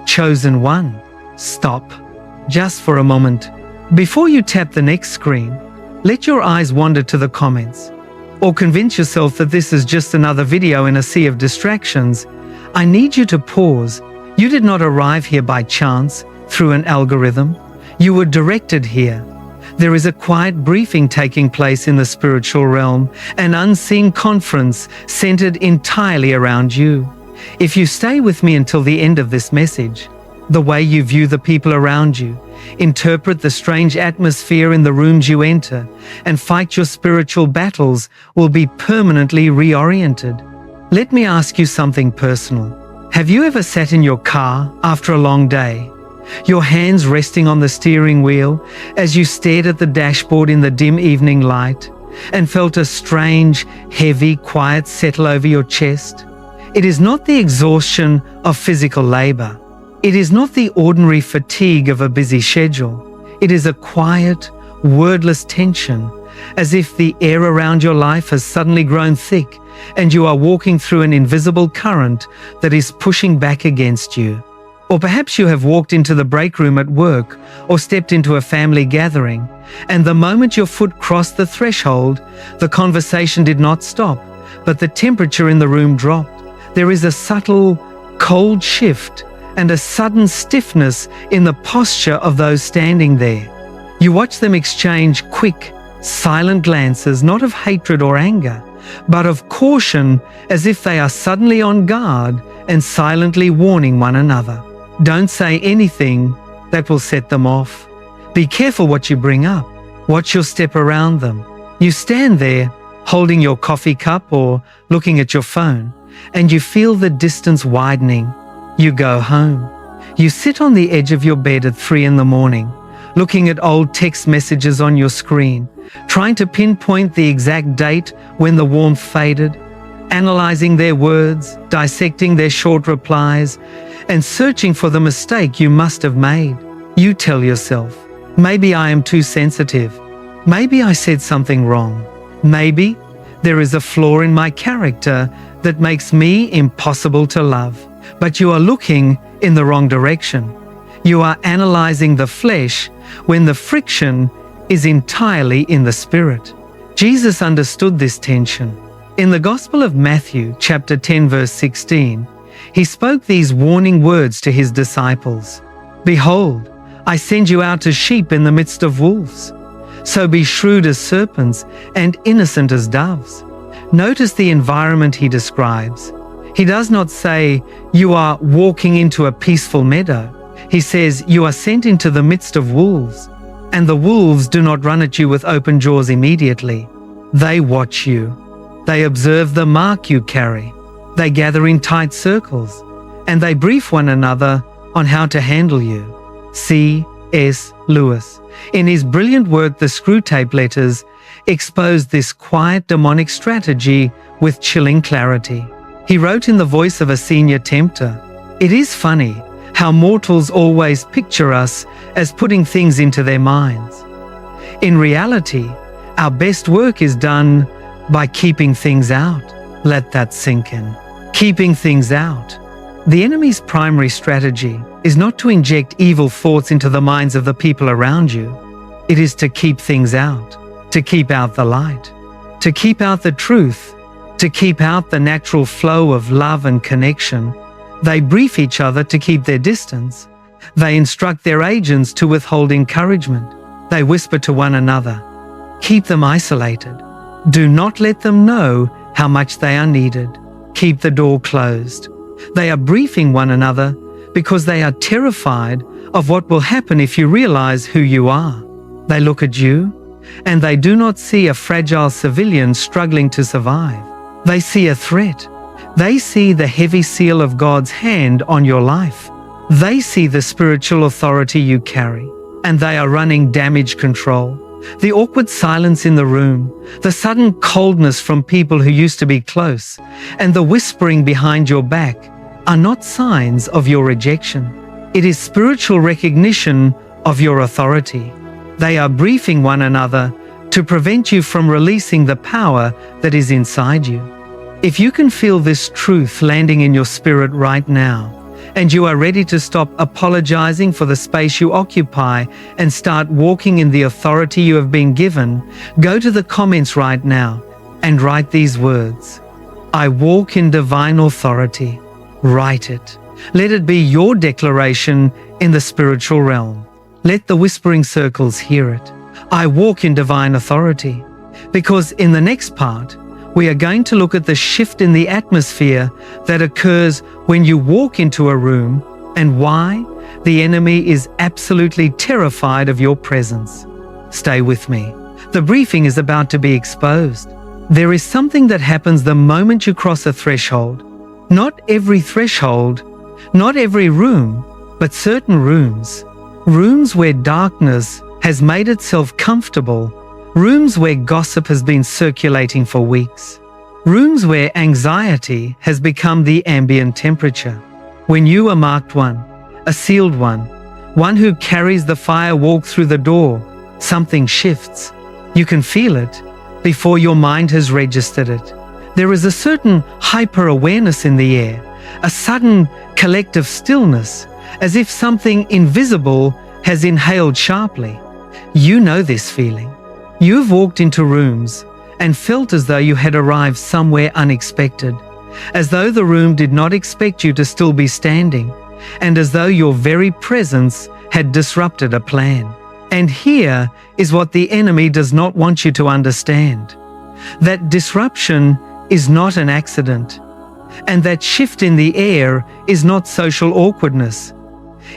Chosen one, stop. Just for a moment. Before you tap the next screen, let your eyes wander to the comments. Or convince yourself that this is just another video in a sea of distractions. I need you to pause. You did not arrive here by chance, through an algorithm. You were directed here. There is a quiet briefing taking place in the spiritual realm, an unseen conference centered entirely around you. If you stay with me until the end of this message, the way you view the people around you, interpret the strange atmosphere in the rooms you enter, and fight your spiritual battles will be permanently reoriented. Let me ask you something personal. Have you ever sat in your car after a long day, your hands resting on the steering wheel as you stared at the dashboard in the dim evening light, and felt a strange, heavy quiet settle over your chest? It is not the exhaustion of physical labor. It is not the ordinary fatigue of a busy schedule. It is a quiet, wordless tension, as if the air around your life has suddenly grown thick and you are walking through an invisible current that is pushing back against you. Or perhaps you have walked into the break room at work or stepped into a family gathering, and the moment your foot crossed the threshold, the conversation did not stop, but the temperature in the room dropped. There is a subtle, cold shift and a sudden stiffness in the posture of those standing there. You watch them exchange quick, silent glances, not of hatred or anger, but of caution, as if they are suddenly on guard and silently warning one another. Don't say anything that will set them off. Be careful what you bring up. Watch your step around them. You stand there, holding your coffee cup or looking at your phone, and you feel the distance widening. You go home. You sit on the edge of your bed at 3 a.m, looking at old text messages on your screen, trying to pinpoint the exact date when the warmth faded, analyzing their words, dissecting their short replies, and searching for the mistake you must have made. You tell yourself, maybe I am too sensitive. Maybe I said something wrong. Maybe there is a flaw in my character that makes me impossible to love. But you are looking in the wrong direction. You are analyzing the flesh when the friction is entirely in the spirit. Jesus understood this tension. In the Gospel of Matthew, chapter 10, verse 16, he spoke these warning words to his disciples. Behold, I send you out as sheep in the midst of wolves. So be shrewd as serpents and innocent as doves. Notice the environment he describes. He does not say, you are walking into a peaceful meadow. He says, you are sent into the midst of wolves. And the wolves do not run at you with open jaws immediately. They watch you. They observe the mark you carry. They gather in tight circles. And they brief one another on how to handle you. C.S. Lewis, in his brilliant work, The Screwtape Letters, exposed this quiet demonic strategy with chilling clarity. He wrote in the voice of a senior tempter, "It is funny how mortals always picture us as putting things into their minds. In reality, our best work is done by keeping things out." Let that sink in. Keeping things out. The enemy's primary strategy is not to inject evil thoughts into the minds of the people around you. It is to keep things out, to keep out the light, to keep out the truth, to keep out the natural flow of love and connection. They brief each other to keep their distance. They instruct their agents to withhold encouragement. They whisper to one another. Keep them isolated. Do not let them know how much they are needed. Keep the door closed. They are briefing one another because they are terrified of what will happen if you realize who you are. They look at you, and they do not see a fragile civilian struggling to survive. They see a threat. They see the heavy seal of God's hand on your life. They see the spiritual authority you carry, and they are running damage control. The awkward silence in the room, the sudden coldness from people who used to be close, and the whispering behind your back are not signs of your rejection. It is spiritual recognition of your authority. They are briefing one another to prevent you from releasing the power that is inside you. If you can feel this truth landing in your spirit right now, and you are ready to stop apologizing for the space you occupy and start walking in the authority you have been given, go to the comments right now and write these words. I walk in divine authority. Write it. Let it be your declaration in the spiritual realm. Let the whispering circles hear it. I walk in divine authority. Because in the next part, we are going to look at the shift in the atmosphere that occurs when you walk into a room and why the enemy is absolutely terrified of your presence. Stay with me. The briefing is about to be exposed. There is something that happens the moment you cross a threshold. Not every threshold, not every room, but certain rooms. Rooms where darkness has made itself comfortable. Rooms where gossip has been circulating for weeks. Rooms where anxiety has become the ambient temperature. When you are marked one, a sealed one who carries the fire walk through the door, something shifts. You can feel it before your mind has registered it. There is a certain hyper-awareness in the air, a sudden collective stillness, as if something invisible has inhaled sharply. You know this feeling. You've walked into rooms and felt as though you had arrived somewhere unexpected, as though the room did not expect you to still be standing, and as though your very presence had disrupted a plan. And here is what the enemy does not want you to understand. That disruption is not an accident, and that shift in the air is not social awkwardness.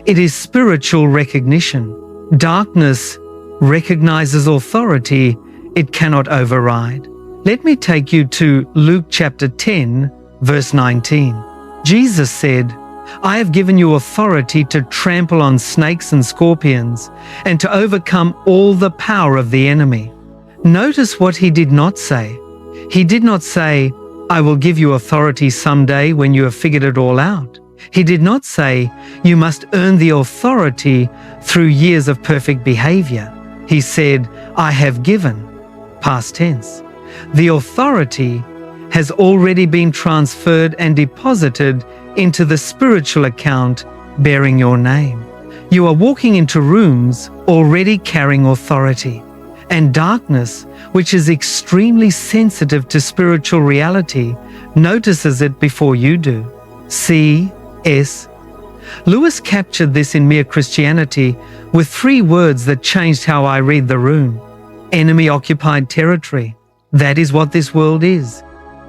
It is spiritual recognition. Darkness recognizes authority it cannot override. Let me take you to Luke chapter 10, verse 19. Jesus said, I have given you authority to trample on snakes and scorpions and to overcome all the power of the enemy. Notice what he did not say. He did not say, I will give you authority someday when you have figured it all out. He did not say, you must earn the authority through years of perfect behavior. He said, I have given, past tense. The authority has already been transferred and deposited into the spiritual account bearing your name. You are walking into rooms already carrying authority, and darkness, which is extremely sensitive to spiritual reality, notices it before you do. C.S. Lewis captured this in Mere Christianity with 3 words that changed how I read the room. Enemy-occupied territory. That is what this world is.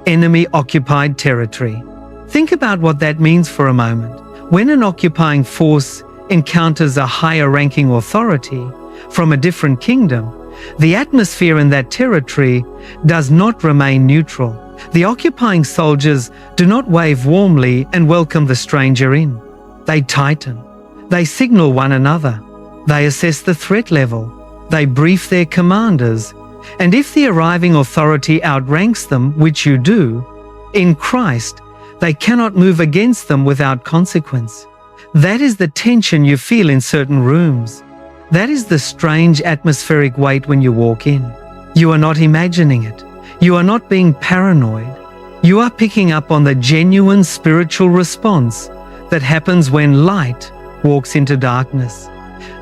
Enemy-occupied territory. Think about what that means for a moment. When an occupying force encounters a higher-ranking authority from a different kingdom, the atmosphere in that territory does not remain neutral. The occupying soldiers do not wave warmly and welcome the stranger in. They tighten. They signal one another. They assess the threat level. They brief their commanders. And if the arriving authority outranks them, which you do, in Christ, they cannot move against them without consequence. That is the tension you feel in certain rooms. That is the strange atmospheric weight when you walk in. You are not imagining it. You are not being paranoid. You are picking up on the genuine spiritual response that happens when light walks into darkness.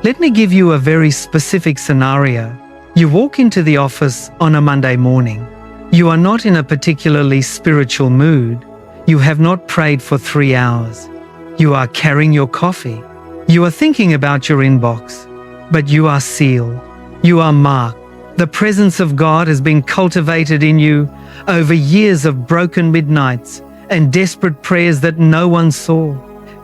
Let me give you a very specific scenario. You walk into the office on a Monday morning. You are not in a particularly spiritual mood. You have not prayed for 3 hours. You are carrying your coffee. You are thinking about your inbox. But you are sealed. You are marked. The presence of God has been cultivated in you over years of broken midnights and desperate prayers that no one saw.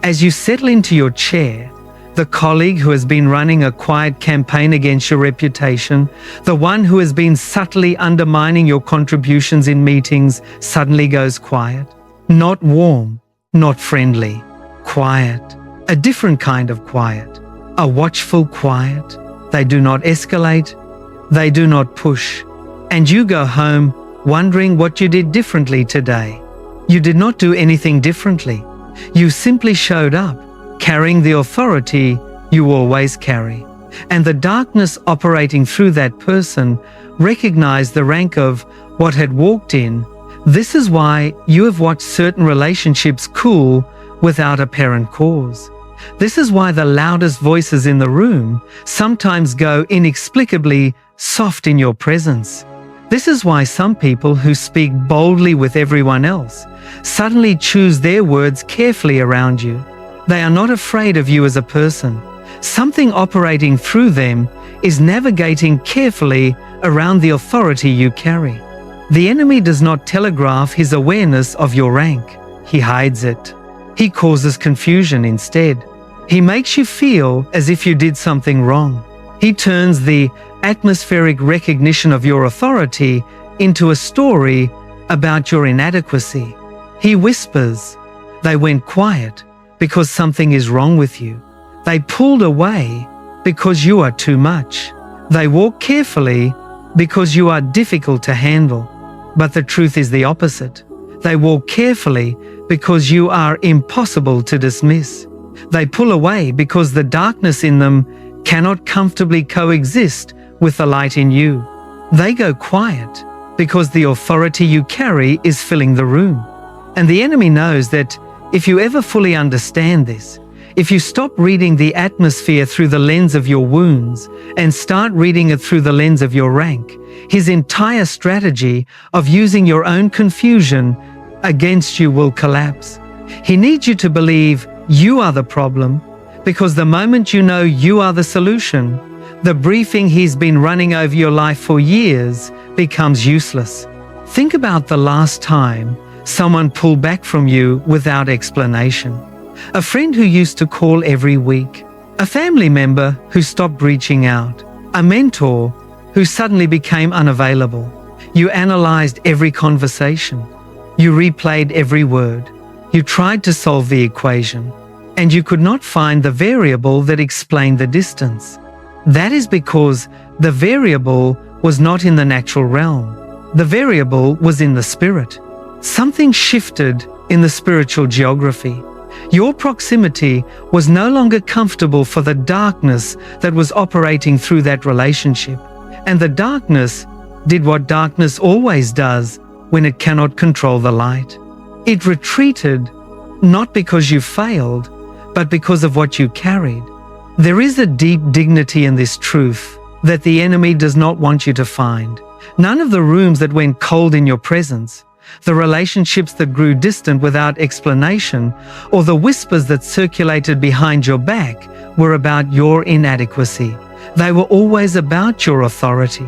As you settle into your chair, the colleague who has been running a quiet campaign against your reputation, the one who has been subtly undermining your contributions in meetings, suddenly goes quiet. Not warm, not friendly. Quiet. A different kind of quiet. A watchful quiet. They do not escalate. They do not push. And you go home wondering what you did differently today. You did not do anything differently. You simply showed up, carrying the authority you always carry. And the darkness operating through that person recognized the rank of what had walked in. This is why you have watched certain relationships cool without apparent cause. This is why the loudest voices in the room sometimes go inexplicably soft in your presence. This is why some people who speak boldly with everyone else suddenly choose their words carefully around you. They are not afraid of you as a person. Something operating through them is navigating carefully around the authority you carry. The enemy does not telegraph his awareness of your rank. He hides it. He causes confusion instead. He makes you feel as if you did something wrong. He turns the atmospheric recognition of your authority into a story about your inadequacy. He whispers, "They went quiet because something is wrong with you. They pulled away because you are too much. They walk carefully because you are difficult to handle." But the truth is the opposite. They walk carefully because you are impossible to dismiss. They pull away because the darkness in them cannot comfortably coexist with the light in you. They go quiet because the authority you carry is filling the room. And the enemy knows that if you ever fully understand this, if you stop reading the atmosphere through the lens of your wounds and start reading it through the lens of your rank, his entire strategy of using your own confusion against you will collapse. He needs you to believe you are the problem, because the moment you know you are the solution, the briefing he's been running over your life for years becomes useless. Think about the last time someone pulled back from you without explanation. A friend who used to call every week. A family member who stopped reaching out. A mentor who suddenly became unavailable. You analyzed every conversation. You replayed every word. You tried to solve the equation, and you could not find the variable that explained the distance. That is because the variable was not in the natural realm. The variable was in the spirit. Something shifted in the spiritual geography. Your proximity was no longer comfortable for the darkness that was operating through that relationship. And the darkness did what darkness always does when it cannot control the light. It retreated, not because you failed, but because of what you carried. There is a deep dignity in this truth that the enemy does not want you to find. None of the rooms that went cold in your presence, the relationships that grew distant without explanation, or the whispers that circulated behind your back were about your inadequacy. They were always about your authority.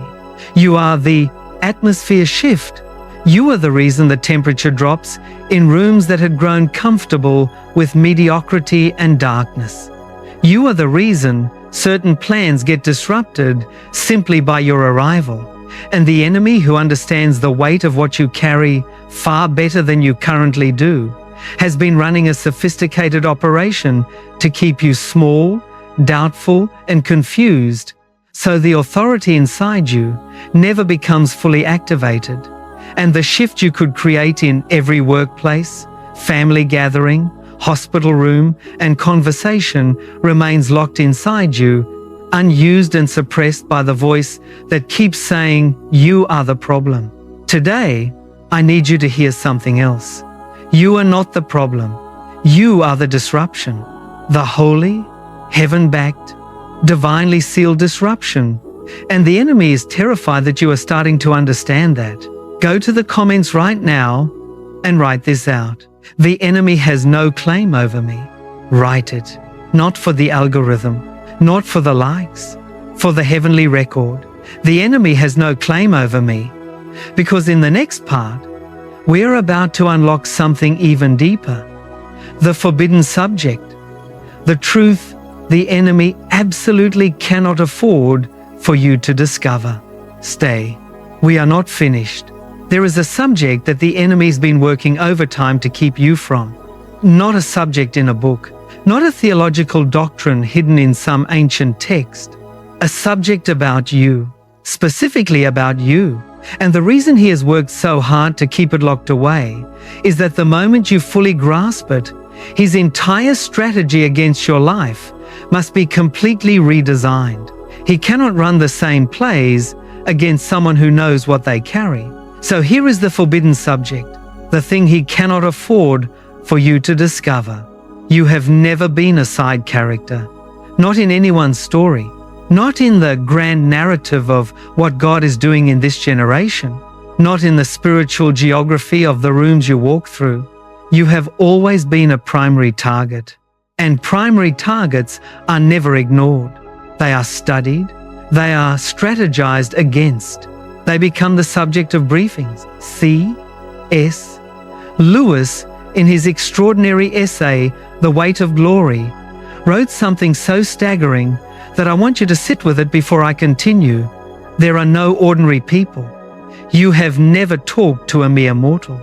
You are the atmosphere shift. You are the reason the temperature drops in rooms that had grown comfortable with mediocrity and darkness. You are the reason certain plans get disrupted simply by your arrival. And the enemy, who understands the weight of what you carry far better than you currently do, has been running a sophisticated operation to keep you small, doubtful, and confused, so the authority inside you never becomes fully activated. And the shift you could create in every workplace, family gathering, hospital room, and conversation remains locked inside you, unused and suppressed by the voice that keeps saying, "You are the problem." Today, I need you to hear something else. You are not the problem. You are the disruption. The holy, heaven-backed, divinely sealed disruption. And the enemy is terrified that you are starting to understand that. Go to the comments right now and write this out. The enemy has no claim over me. Write it. Not for the algorithm, not for the likes, for the heavenly record. The enemy has no claim over me. Because in the next part, we're about to unlock something even deeper. The forbidden subject. The truth the enemy absolutely cannot afford for you to discover. Stay. We are not finished. There is a subject that the enemy's been working overtime to keep you from. Not a subject in a book, not a theological doctrine hidden in some ancient text. A subject about you, specifically about you. And the reason he has worked so hard to keep it locked away is that the moment you fully grasp it, his entire strategy against your life must be completely redesigned. He cannot run the same plays against someone who knows what they carry. So here is the forbidden subject, the thing he cannot afford for you to discover. You have never been a side character, not in anyone's story, not in the grand narrative of what God is doing in this generation, not in the spiritual geography of the rooms you walk through. You have always been a primary target, and primary targets are never ignored. They are studied, they are strategized against. They become the subject of briefings. C.S. Lewis, in his extraordinary essay, The Weight of Glory, wrote something so staggering that I want you to sit with it before I continue. There are no ordinary people. You have never talked to a mere mortal.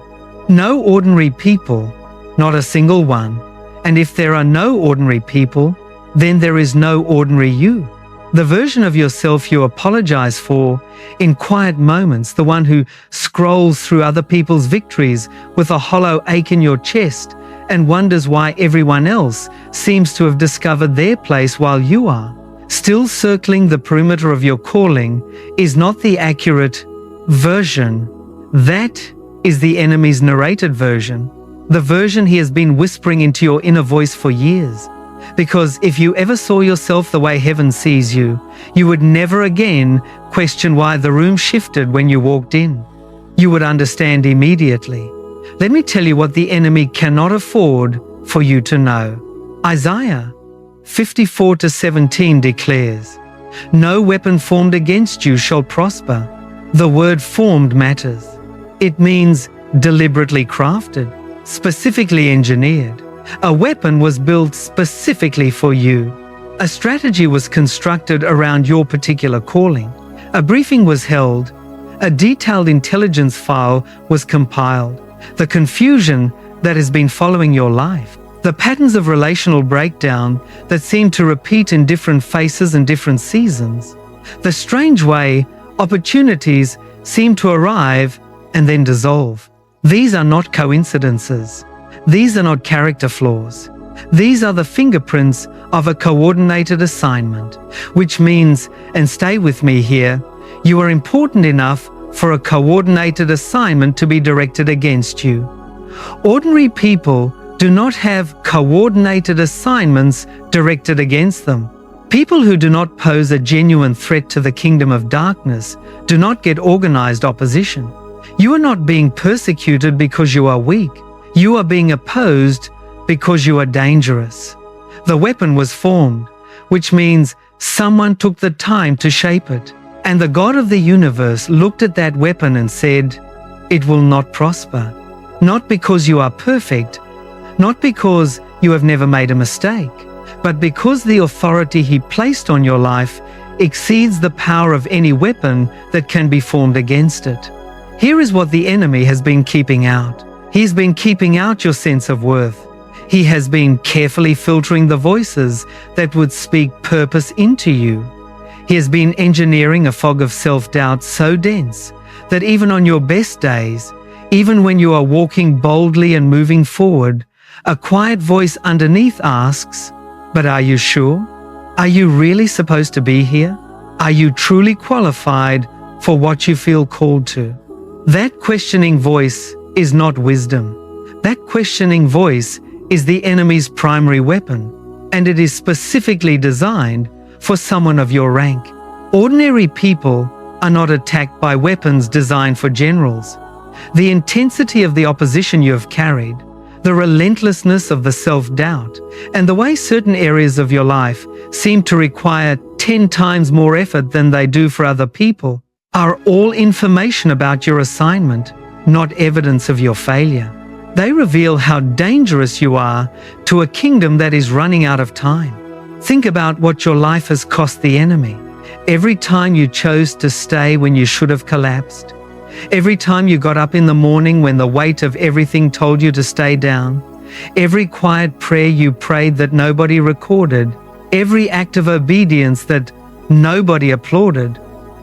No ordinary people, not a single one. And if there are no ordinary people, then there is no ordinary you. The version of yourself you apologize for in quiet moments, the one who scrolls through other people's victories with a hollow ache in your chest and wonders why everyone else seems to have discovered their place while you are still circling the perimeter of your calling, is not the accurate version. That is the enemy's narrated version, the version he has been whispering into your inner voice for years. Because if you ever saw yourself the way heaven sees you, you would never again question why the room shifted when you walked in. You would understand immediately. Let me tell you what the enemy cannot afford for you to know. Isaiah 54:17 declares, "No weapon formed against you shall prosper." The word formed matters. It means deliberately crafted, specifically engineered. A weapon was built specifically for you. A strategy was constructed around your particular calling. A briefing was held. A detailed intelligence file was compiled. The confusion that has been following your life, the patterns of relational breakdown that seem to repeat in different phases and different seasons, the strange way opportunities seem to arrive and then dissolve. These are not coincidences. These are not character flaws. These are the fingerprints of a coordinated assignment, which means, and stay with me here, you are important enough for a coordinated assignment to be directed against you. Ordinary people do not have coordinated assignments directed against them. People who do not pose a genuine threat to the kingdom of darkness do not get organized opposition. You are not being persecuted because you are weak. You are being opposed because you are dangerous. The weapon was formed, which means someone took the time to shape it. And the God of the universe looked at that weapon and said, "It will not prosper." Not because you are perfect, not because you have never made a mistake, but because the authority He placed on your life exceeds the power of any weapon that can be formed against it. Here is what the enemy has been keeping out. He's been keeping out your sense of worth. He has been carefully filtering the voices that would speak purpose into you. He has been engineering a fog of self-doubt so dense that even on your best days, even when you are walking boldly and moving forward, a quiet voice underneath asks, "But are you sure? Are you really supposed to be here? Are you truly qualified for what you feel called to?" That questioning voice is not wisdom. That questioning voice is the enemy's primary weapon, and it is specifically designed for someone of your rank. Ordinary people are not attacked by weapons designed for generals. The intensity of the opposition you have carried, the relentlessness of the self-doubt, and the way certain areas of your life seem to require 10 times more effort than they do for other people, are all information about your assignment, not evidence of your failure. They reveal how dangerous you are to a kingdom that is running out of time. Think about what your life has cost the enemy. Every time you chose to stay when you should have collapsed. Every time you got up in the morning when the weight of everything told you to stay down. Every quiet prayer you prayed that nobody recorded. Every act of obedience that nobody applauded.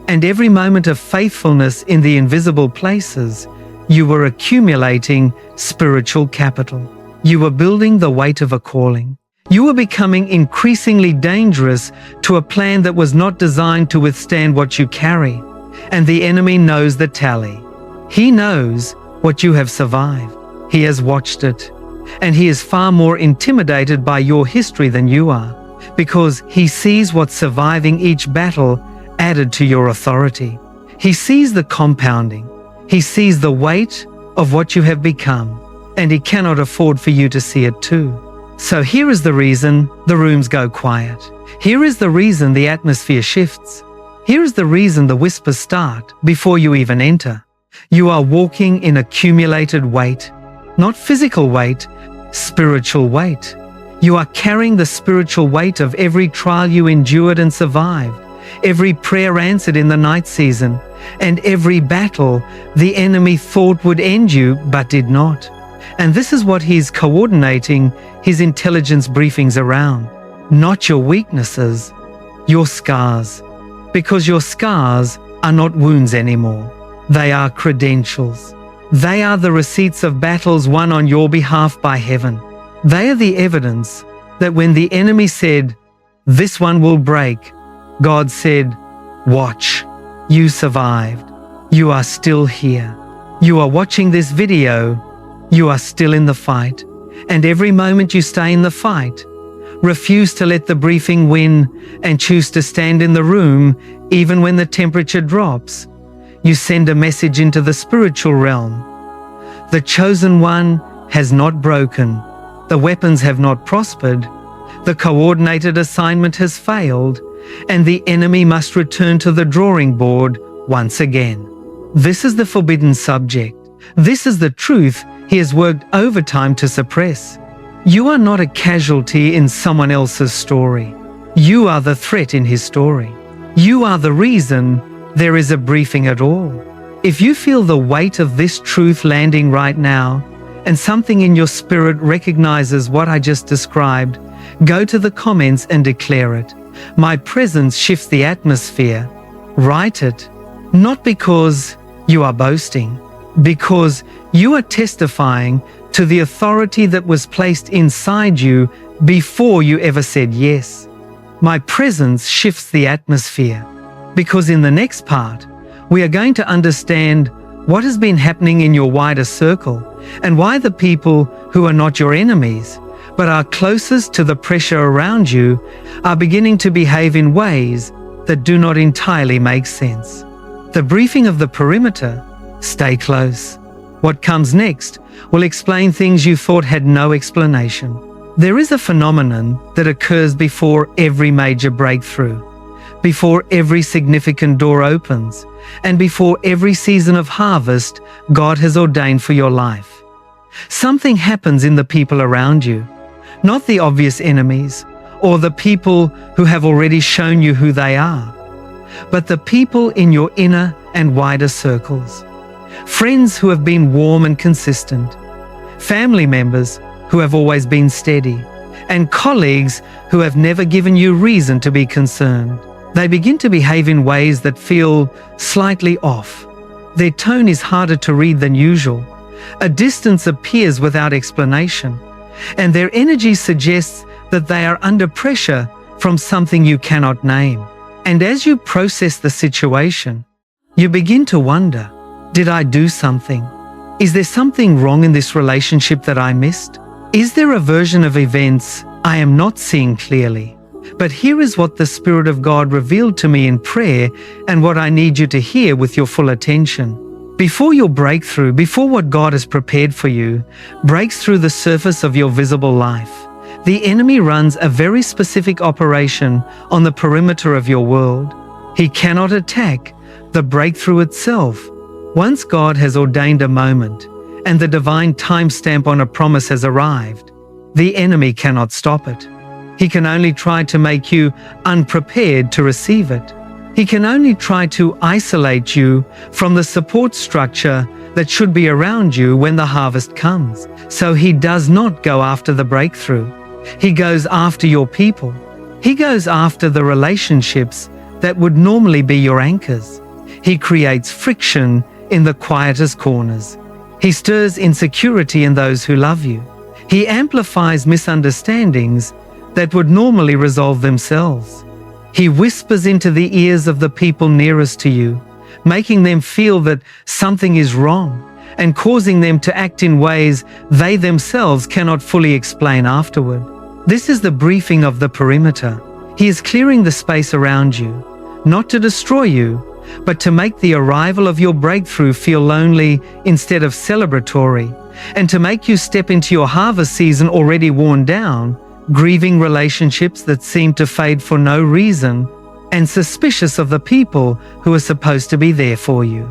And every moment of faithfulness in the invisible places. You were accumulating spiritual capital. You were building the weight of a calling. You were becoming increasingly dangerous to a plan that was not designed to withstand what you carry. And the enemy knows the tally. He knows what you have survived. He has watched it. And he is far more intimidated by your history than you are, because he sees what surviving each battle added to your authority. He sees the compounding. He sees the weight of what you have become, and he cannot afford for you to see it too. So here is the reason the rooms go quiet. Here is the reason the atmosphere shifts. Here is the reason the whispers start before you even enter. You are walking in accumulated weight, not physical weight, spiritual weight. You are carrying the spiritual weight of every trial you endured and survived, every prayer answered in the night season, and every battle the enemy thought would end you but did not. And this is what he's coordinating his intelligence briefings around. Not your weaknesses, your scars. Because your scars are not wounds anymore. They are credentials. They are the receipts of battles won on your behalf by heaven. They are the evidence that when the enemy said, "This one will break," God said, "Watch, you survived. You are still here. You are watching this video. You are still in the fight. And every moment you stay in the fight, refuse to let the briefing win and choose to stand in the room even when the temperature drops, you send a message into the spiritual realm. The chosen one has not broken. The weapons have not prospered. The coordinated assignment has failed, and the enemy must return to the drawing board once again. This is the forbidden subject. This is the truth he has worked overtime to suppress. You are not a casualty in someone else's story. You are the threat in his story. You are the reason there is a briefing at all. If you feel the weight of this truth landing right now, and something in your spirit recognizes what I just described, go to the comments and declare it. My presence shifts the atmosphere. Write it, not because you are boasting, because you are testifying to the authority that was placed inside you before you ever said yes. My presence shifts the atmosphere, because in the next part, we are going to understand what has been happening in your wider circle and why the people who are not your enemies, but are closest to the pressure around you, are beginning to behave in ways that do not entirely make sense. The briefing of the perimeter, stay close. What comes next will explain things you thought had no explanation. There is a phenomenon that occurs before every major breakthrough, before every significant door opens, and before every season of harvest God has ordained for your life. Something happens in the people around you, not the obvious enemies or the people who have already shown you who they are, but the people in your inner and wider circles. Friends who have been warm and consistent, family members who have always been steady, and colleagues who have never given you reason to be concerned. They begin to behave in ways that feel slightly off. Their tone is harder to read than usual. A distance appears without explanation, and their energy suggests that they are under pressure from something you cannot name. And as you process the situation, you begin to wonder, did I do something? Is there something wrong in this relationship that I missed? Is there a version of events I am not seeing clearly? But here is what the Spirit of God revealed to me in prayer and what I need you to hear with your full attention. Before your breakthrough, before what God has prepared for you breaks through the surface of your visible life, the enemy runs a very specific operation on the perimeter of your world. He cannot attack the breakthrough itself. Once God has ordained a moment and the divine timestamp on a promise has arrived, the enemy cannot stop it. He can only try to make you unprepared to receive it. He can only try to isolate you from the support structure that should be around you when the harvest comes. So he does not go after the breakthrough. He goes after your people. He goes after the relationships that would normally be your anchors. He creates friction in the quietest corners. He stirs insecurity in those who love you. He amplifies misunderstandings that would normally resolve themselves. He whispers into the ears of the people nearest to you, making them feel that something is wrong and causing them to act in ways they themselves cannot fully explain afterward. This is the briefing of the perimeter. He is clearing the space around you, not to destroy you, but to make the arrival of your breakthrough feel lonely instead of celebratory, and to make you step into your harvest season already worn down, grieving relationships that seem to fade for no reason, and suspicious of the people who are supposed to be there for you.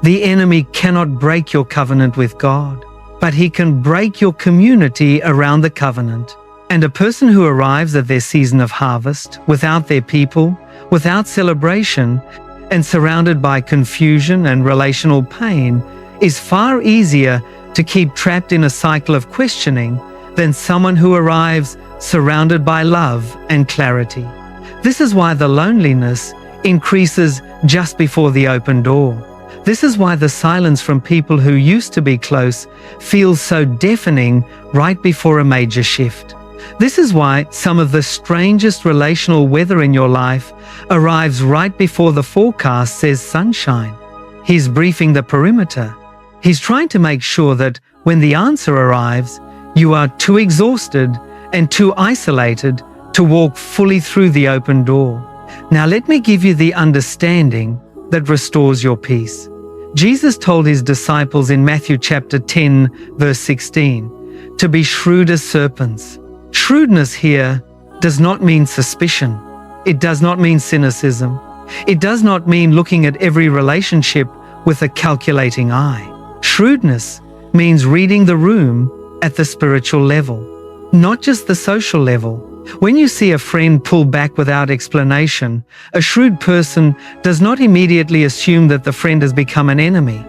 The enemy cannot break your covenant with God, but he can break your community around the covenant. And a person who arrives at their season of harvest without their people, without celebration, and surrounded by confusion and relational pain is far easier to keep trapped in a cycle of questioning than someone who arrives surrounded by love and clarity. This is why the loneliness increases just before the open door. This is why the silence from people who used to be close feels so deafening right before a major shift. This is why some of the strangest relational weather in your life arrives right before the forecast says sunshine. He's briefing the perimeter. He's trying to make sure that when the answer arrives, you are too exhausted and too isolated to walk fully through the open door. Now let me give you the understanding that restores your peace. Jesus told his disciples in Matthew chapter 10, verse 16, to be shrewd as serpents. Shrewdness here does not mean suspicion. It does not mean cynicism. It does not mean looking at every relationship with a calculating eye. Shrewdness means reading the room at the spiritual level, not just the social level. When you see a friend pull back without explanation, a shrewd person does not immediately assume that the friend has become an enemy.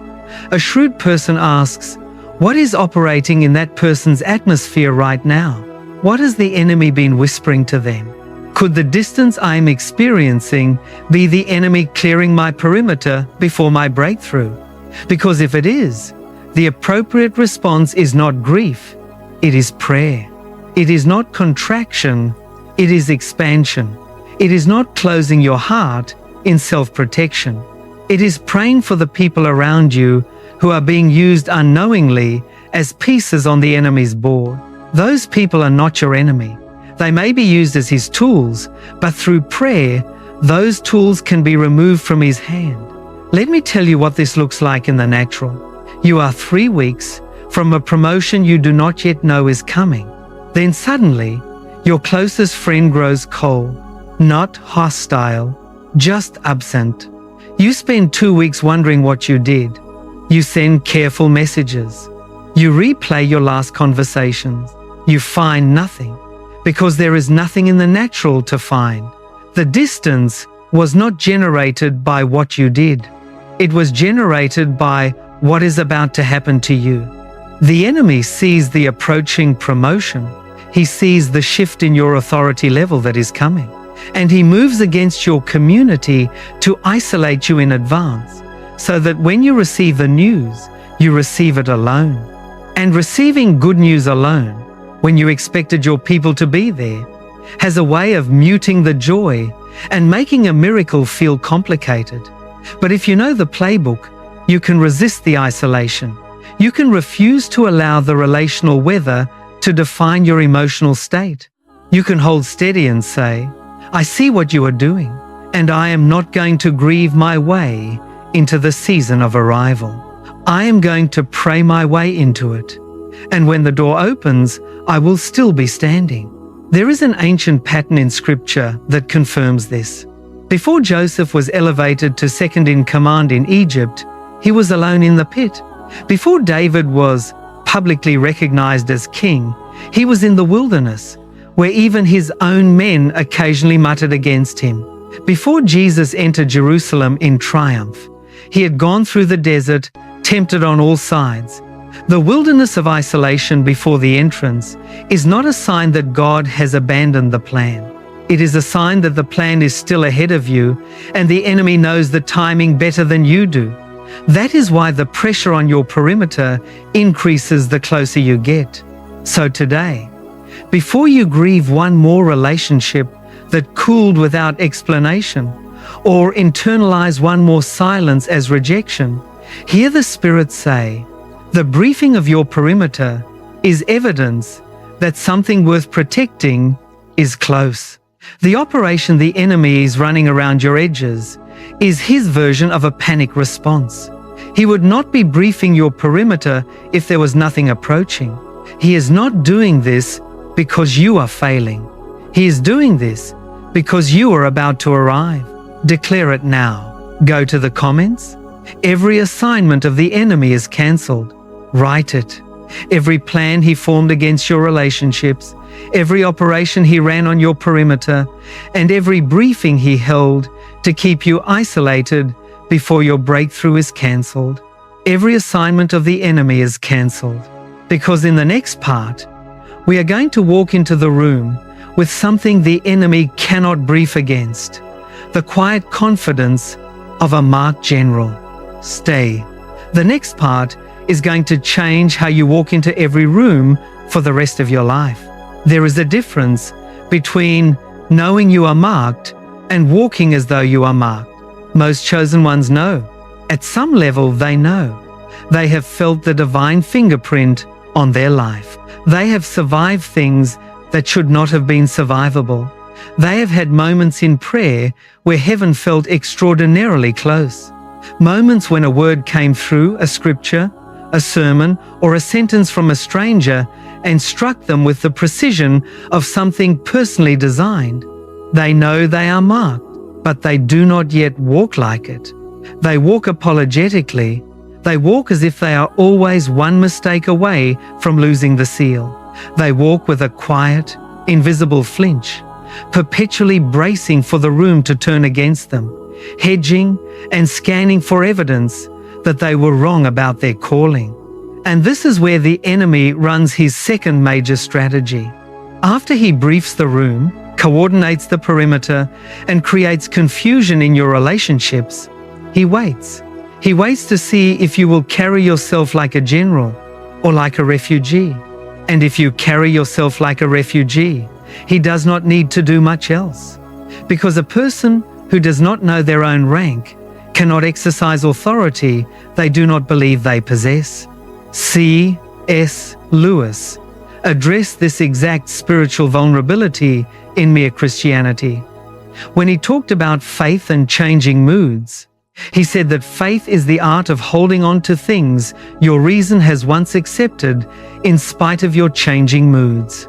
A shrewd person asks, what is operating in that person's atmosphere right now? What has the enemy been whispering to them? Could the distance I am experiencing be the enemy clearing my perimeter before my breakthrough? Because if it is, the appropriate response is not grief, it is prayer. It is not contraction, it is expansion. It is not closing your heart in self-protection. It is praying for the people around you who are being used unknowingly as pieces on the enemy's board. Those people are not your enemy. They may be used as his tools, but through prayer, those tools can be removed from his hand. Let me tell you what this looks like in the natural. You are 3 weeks from a promotion you do not yet know is coming. Then suddenly, your closest friend grows cold, not hostile, just absent. You spend 2 weeks wondering what you did. You send careful messages. You replay your last conversations. You find nothing, because there is nothing in the natural to find. The distance was not generated by what you did. It was generated by what is about to happen to you. The enemy sees the approaching promotion. He sees the shift in your authority level that is coming. And he moves against your community to isolate you in advance, so that when you receive the news, you receive it alone. And receiving good news alone, when you expected your people to be there, has a way of muting the joy and making a miracle feel complicated. But if you know the playbook, you can resist the isolation. You can refuse to allow the relational weather to define your emotional state. You can hold steady and say, I see what you are doing, and I am not going to grieve my way into the season of arrival. I am going to pray my way into it. And when the door opens, I will still be standing. There is an ancient pattern in Scripture that confirms this. Before Joseph was elevated to second in command in Egypt, he was alone in the pit. Before David was publicly recognized as king, he was in the wilderness, where even his own men occasionally muttered against him. Before Jesus entered Jerusalem in triumph, he had gone through the desert, tempted on all sides. The wilderness of isolation before the entrance is not a sign that God has abandoned the plan. It is a sign that the plan is still ahead of you, and the enemy knows the timing better than you do. That is why the pressure on your perimeter increases the closer you get. So today, before you grieve one more relationship that cooled without explanation, or internalize one more silence as rejection, hear the Spirit say, The briefing of your perimeter is evidence that something worth protecting is close. The operation the enemy is running around your edges is his version of a panic response. He would not be briefing your perimeter if there was nothing approaching. He is not doing this because you are failing. He is doing this because you are about to arrive. Declare it now. Go to the comments. Every assignment of the enemy is cancelled. Write it. Every plan he formed against your relationships, every operation he ran on your perimeter, and every briefing he held to keep you isolated before your breakthrough is cancelled. Every assignment of the enemy is cancelled. Because in the next part, we are going to walk into the room with something the enemy cannot brief against. The quiet confidence of a marked general. Stay. The next part is going to change how you walk into every room for the rest of your life. There is a difference between knowing you are marked and walking as though you are marked. Most chosen ones know. At some level, they know. They have felt the divine fingerprint on their life. They have survived things that should not have been survivable. They have had moments in prayer where heaven felt extraordinarily close. Moments when a word came through, a scripture, a sermon, or a sentence from a stranger and struck them with the precision of something personally designed. They know they are marked, but they do not yet walk like it. They walk apologetically. They walk as if they are always one mistake away from losing the seal. They walk with a quiet, invisible flinch, perpetually bracing for the room to turn against them, hedging and scanning for evidence that they were wrong about their calling. And this is where the enemy runs his second major strategy. After he briefs the room, coordinates the perimeter, and creates confusion in your relationships, he waits. He waits to see if you will carry yourself like a general or like a refugee. And if you carry yourself like a refugee, he does not need to do much else. Because a person who does not know their own rank cannot exercise authority they do not believe they possess. C.S. Lewis addressed this exact spiritual vulnerability in Mere Christianity. When he talked about faith and changing moods, he said that faith is the art of holding on to things your reason has once accepted in spite of your changing moods.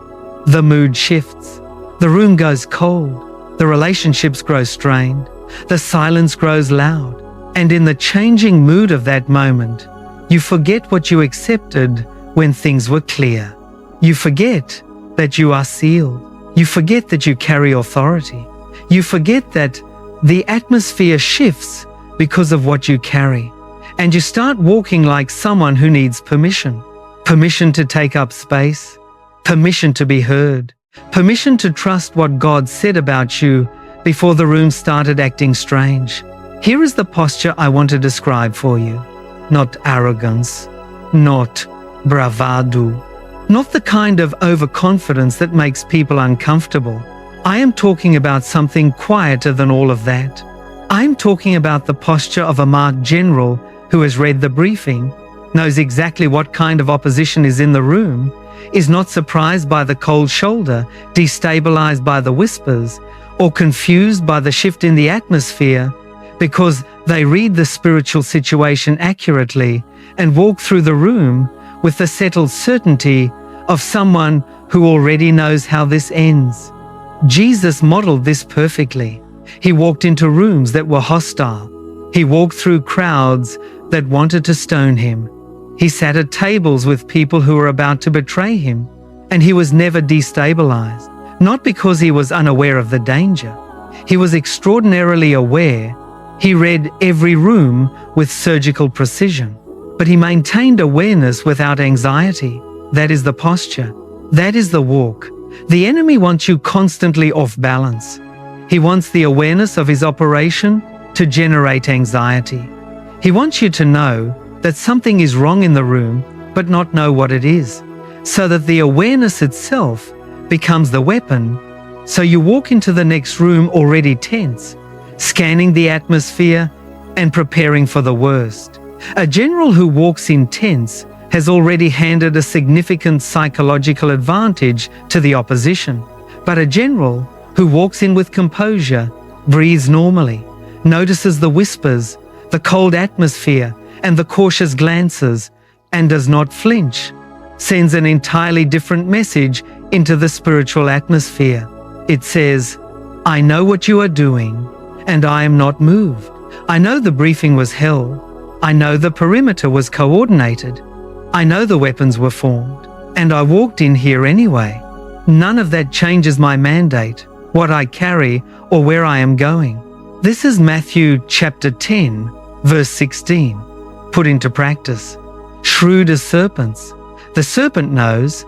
The mood shifts. The room goes cold. The relationships grow strained. The silence grows loud. And in the changing mood of that moment, you forget what you accepted when things were clear. You forget that you are sealed. You forget that you carry authority. You forget that the atmosphere shifts because of what you carry. And you start walking like someone who needs permission. Permission to take up space. Permission to be heard. Permission to trust what God said about you before the room started acting strange. Here is the posture I want to describe for you. Not arrogance, not bravado, not the kind of overconfidence that makes people uncomfortable. I am talking about something quieter than all of that. I am talking about the posture of a marked general who has read the briefing, knows exactly what kind of opposition is in the room, is not surprised by the cold shoulder, destabilized by the whispers, or confused by the shift in the atmosphere, because they read the spiritual situation accurately and walk through the room with the settled certainty of someone who already knows how this ends. Jesus modeled this perfectly. He walked into rooms that were hostile. He walked through crowds that wanted to stone him. He sat at tables with people who were about to betray him, and he was never destabilized, not because he was unaware of the danger. He was extraordinarily aware. He read every room with surgical precision, but he maintained awareness without anxiety. That is the posture. That is the walk. The enemy wants you constantly off balance. He wants the awareness of his operation to generate anxiety. He wants you to know that something is wrong in the room, but not know what it is, so that the awareness itself becomes the weapon. So you walk into the next room already tense, scanning the atmosphere and preparing for the worst. A general who walks in tense has already handed a significant psychological advantage to the opposition. But a general who walks in with composure, breathes normally, notices the whispers, the cold atmosphere, and the cautious glances, and does not flinch, sends an entirely different message into the spiritual atmosphere. It says, "I know what you are doing, and I am not moved. I know the briefing was held. I know the perimeter was coordinated. I know the weapons were formed, and I walked in here anyway. None of that changes my mandate, what I carry, or where I am going." This is Matthew chapter 10, verse 16, put into practice. Shrewd as serpents. The serpent knows.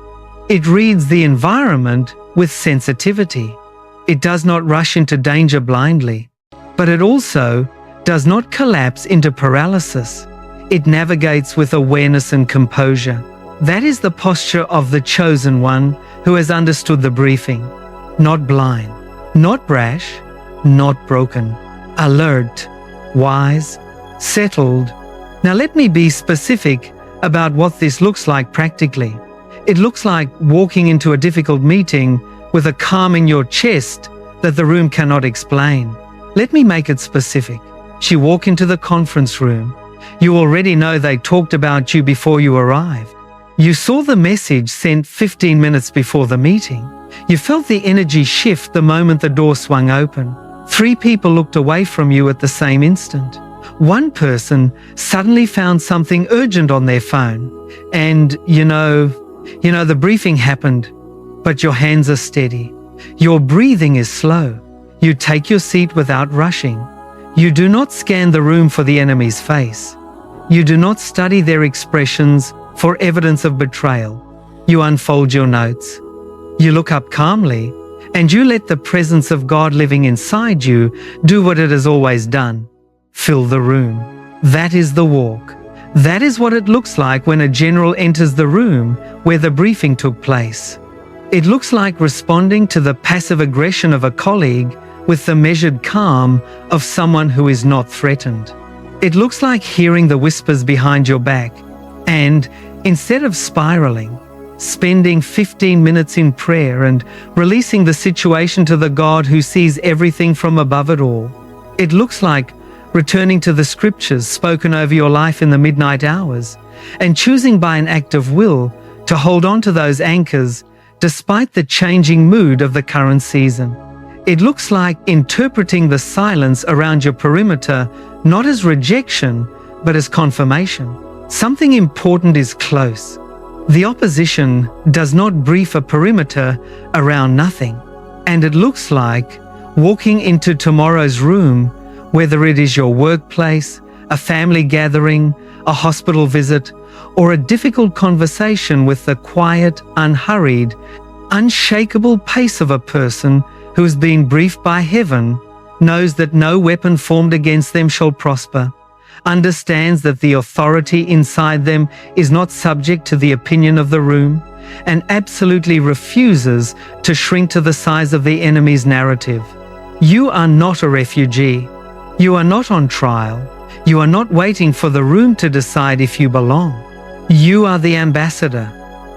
It reads the environment with sensitivity. It does not rush into danger blindly, but it also does not collapse into paralysis. It navigates with awareness and composure. That is the posture of the chosen one who has understood the briefing. Not blind, not brash, not broken. Alert, wise, settled. Now let me be specific about what this looks like practically. It looks like walking into a difficult meeting with a calm in your chest that the room cannot explain. Let me make it specific. You walk into the conference room. You already know they talked about you before you arrived. You saw the message sent 15 minutes before the meeting. You felt the energy shift the moment the door swung open. 3 people looked away from you at the same instant. One person suddenly found something urgent on their phone. And you know, the briefing happened, but your hands are steady. Your breathing is slow. You take your seat without rushing. You do not scan the room for the enemy's face. You do not study their expressions for evidence of betrayal. You unfold your notes. You look up calmly, and you let the presence of God living inside you do what it has always done. Fill the room. That is the walk. That is what it looks like when a general enters the room where the briefing took place. It looks like responding to the passive aggression of a colleague with the measured calm of someone who is not threatened. It looks like hearing the whispers behind your back and, instead of spiraling, spending 15 minutes in prayer and releasing the situation to the God who sees everything from above it all. It looks like returning to the scriptures spoken over your life in the midnight hours and choosing by an act of will to hold on to those anchors despite the changing mood of the current season. It looks like interpreting the silence around your perimeter not as rejection, but as confirmation. Something important is close. The opposition does not brief a perimeter around nothing. And it looks like walking into tomorrow's room, whether it is your workplace, a family gathering, a hospital visit, or a difficult conversation with the quiet, unhurried, unshakable pace of a person who has been briefed by heaven, knows that no weapon formed against them shall prosper, understands that the authority inside them is not subject to the opinion of the room, and absolutely refuses to shrink to the size of the enemy's narrative. You are not a refugee. You are not on trial. You are not waiting for the room to decide if you belong. You are the ambassador.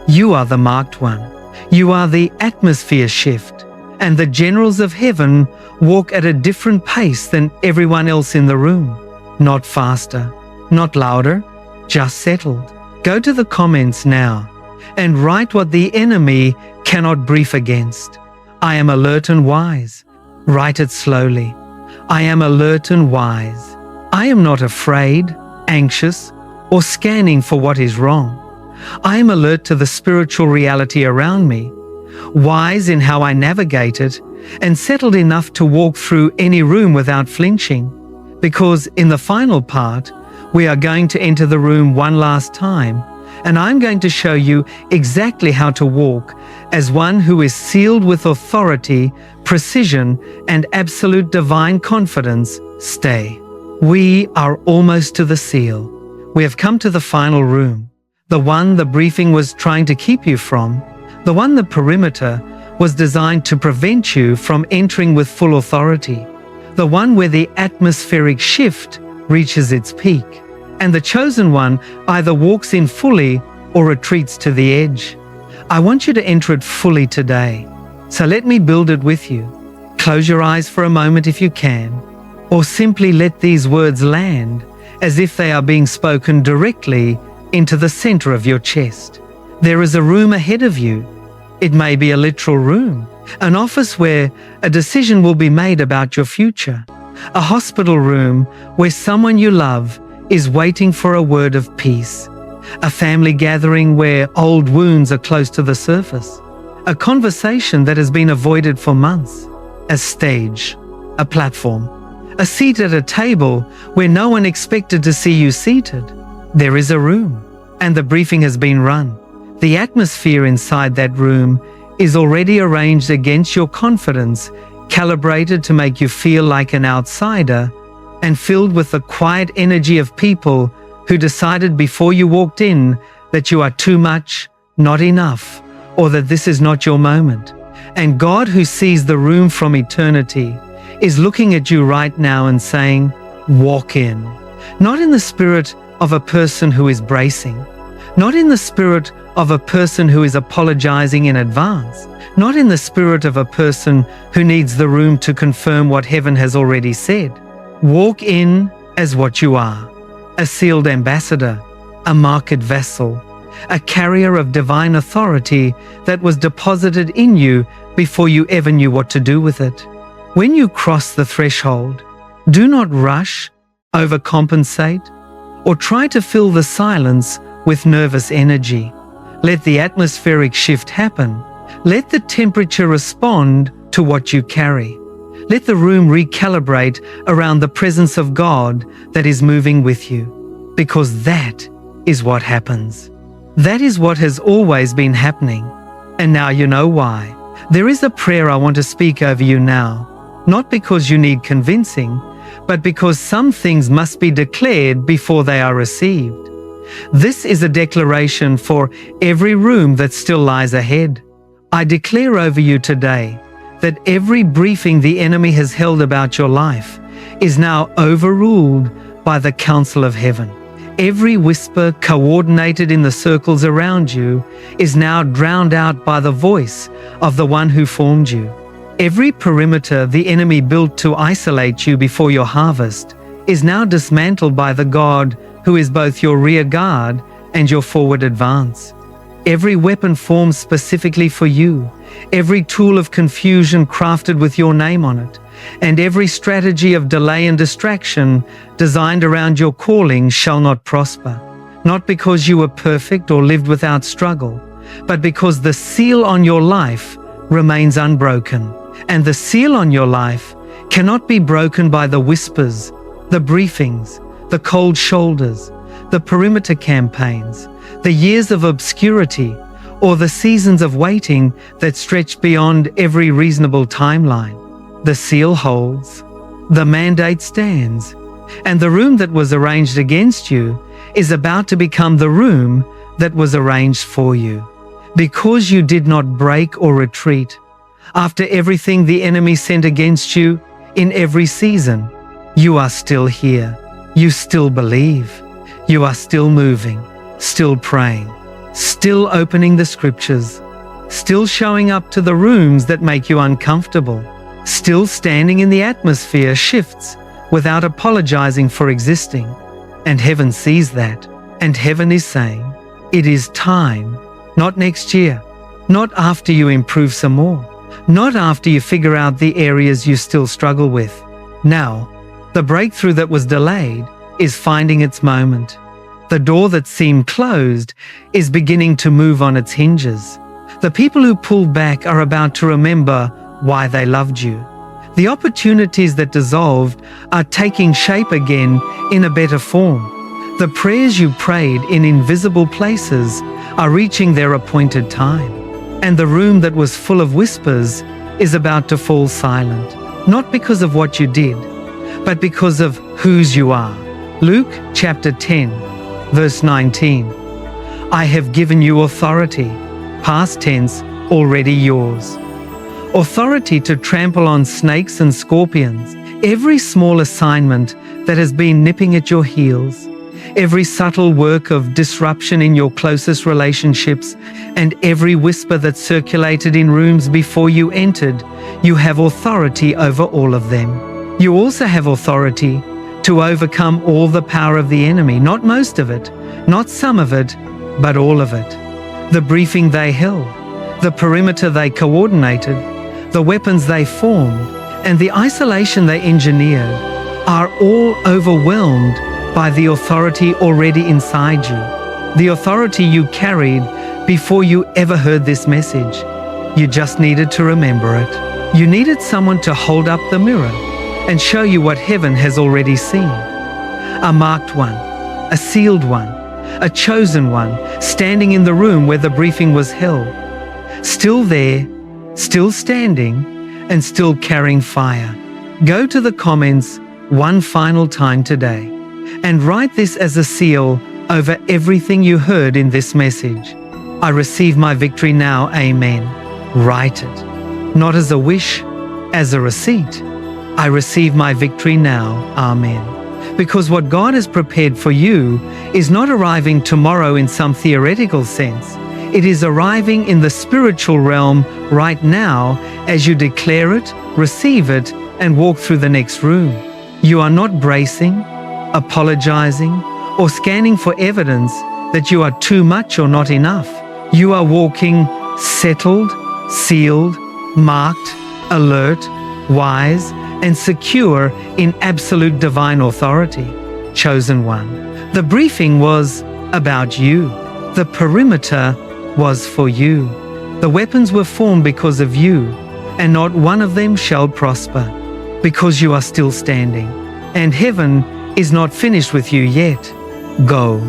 You are the marked one. You are the atmosphere shift. And the generals of heaven walk at a different pace than everyone else in the room. Not faster, not louder, just settled. Go to the comments now and write what the enemy cannot brief against. I am alert and wise. Write it slowly. I am alert and wise. I am not afraid, anxious, or scanning for what is wrong. I am alert to the spiritual reality around me, wise in how I navigate it, and settled enough to walk through any room without flinching. Because in the final part, we are going to enter the room one last time, and I'm going to show you exactly how to walk as one who is sealed with authority, precision, and absolute divine confidence. Stay. We are almost to the seal. We have come to the final room, the one the briefing was trying to keep you from, the one the perimeter was designed to prevent you from entering with full authority, the one where the atmospheric shift reaches its peak, and the chosen one either walks in fully or retreats to the edge. I want you to enter it fully today. So let me build it with you. Close your eyes for a moment if you can, or simply let these words land as if they are being spoken directly into the center of your chest. There is a room ahead of you. It may be a literal room, an office where a decision will be made about your future, a hospital room where someone you love is waiting for a word of peace, a family gathering where old wounds are close to the surface, a conversation that has been avoided for months, a stage, a platform, a seat at a table where no one expected to see you seated. There is a room, and the briefing has been run. The atmosphere inside that room is already arranged against your confidence, calibrated to make you feel like an outsider, and filled with the quiet energy of people who decided before you walked in that you are too much, not enough, or that this is not your moment. And God, who sees the room from eternity, is looking at you right now and saying, walk in. Not in the spirit of a person who is bracing, not in the spirit of a person who is apologizing in advance, not in the spirit of a person who needs the room to confirm what heaven has already said. Walk in as what you are, a sealed ambassador, a marked vessel, a carrier of divine authority that was deposited in you before you ever knew what to do with it. When you cross the threshold, do not rush, overcompensate, or try to fill the silence with nervous energy. Let the atmospheric shift happen. Let the temperature respond to what you carry. Let the room recalibrate around the presence of God that is moving with you, because that is what happens. That is what has always been happening. And now you know why. There is a prayer I want to speak over you now, not because you need convincing, but because some things must be declared before they are received. This is a declaration for every room that still lies ahead. I declare over you today that every briefing the enemy has held about your life is now overruled by the counsel of heaven. Every whisper coordinated in the circles around you is now drowned out by the voice of the one who formed you. Every perimeter the enemy built to isolate you before your harvest is now dismantled by the God who is both your rear guard and your forward advance. Every weapon formed specifically for you, every tool of confusion crafted with your name on it, and every strategy of delay and distraction designed around your calling shall not prosper, not because you were perfect or lived without struggle, but because the seal on your life remains unbroken, and the seal on your life cannot be broken by the whispers, the briefings, the cold shoulders, the perimeter campaigns, the years of obscurity, or the seasons of waiting that stretch beyond every reasonable timeline. The seal holds, the mandate stands, and the room that was arranged against you is about to become the room that was arranged for you. Because you did not break or retreat after everything the enemy sent against you in every season, you are still here. You still believe. You are still moving, still praying, still opening the scriptures, still showing up to the rooms that make you uncomfortable, still standing in the atmosphere shifts without apologizing for existing. And heaven sees that, and heaven is saying, it is time, not next year, not after you improve some more, not after you figure out the areas you still struggle with. Now, the breakthrough that was delayed is finding its moment. The door that seemed closed is beginning to move on its hinges. The people who pulled back are about to remember why they loved you. The opportunities that dissolved are taking shape again in a better form. The prayers you prayed in invisible places are reaching their appointed time. And the room that was full of whispers is about to fall silent, not because of what you did, but because of whose you are. Luke chapter 10, verse 19. I have given you authority, past tense, already yours. Authority to trample on snakes and scorpions, every small assignment that has been nipping at your heels, every subtle work of disruption in your closest relationships, and every whisper that circulated in rooms before you entered, you have authority over all of them. You also have authority to overcome all the power of the enemy, not most of it, not some of it, but all of it. The briefing they held, the perimeter they coordinated, the weapons they formed, and the isolation they engineered are all overwhelmed by the authority already inside you, the authority you carried before you ever heard this message. You just needed to remember it. You needed someone to hold up the mirror and show you what heaven has already seen. A marked one, a sealed one, a chosen one, standing in the room where the briefing was held. Still there, still standing, and still carrying fire. Go to the comments one final time today and write this as a seal over everything you heard in this message. I receive my victory now, amen. Write it, not as a wish, as a receipt. I receive my victory now, amen. Because what God has prepared for you is not arriving tomorrow in some theoretical sense. It is arriving in the spiritual realm right now as you declare it, receive it, and walk through the next room. You are not bracing, apologizing, or scanning for evidence that you are too much or not enough. You are walking settled, sealed, marked, alert, wise, and secure in absolute divine authority. Chosen one. The briefing was about you. The perimeter was for you. The weapons were formed because of you, and not one of them shall prosper, because you are still standing. And heaven is not finished with you yet. Go.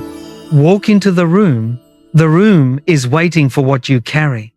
Walk into the room. The room is waiting for what you carry.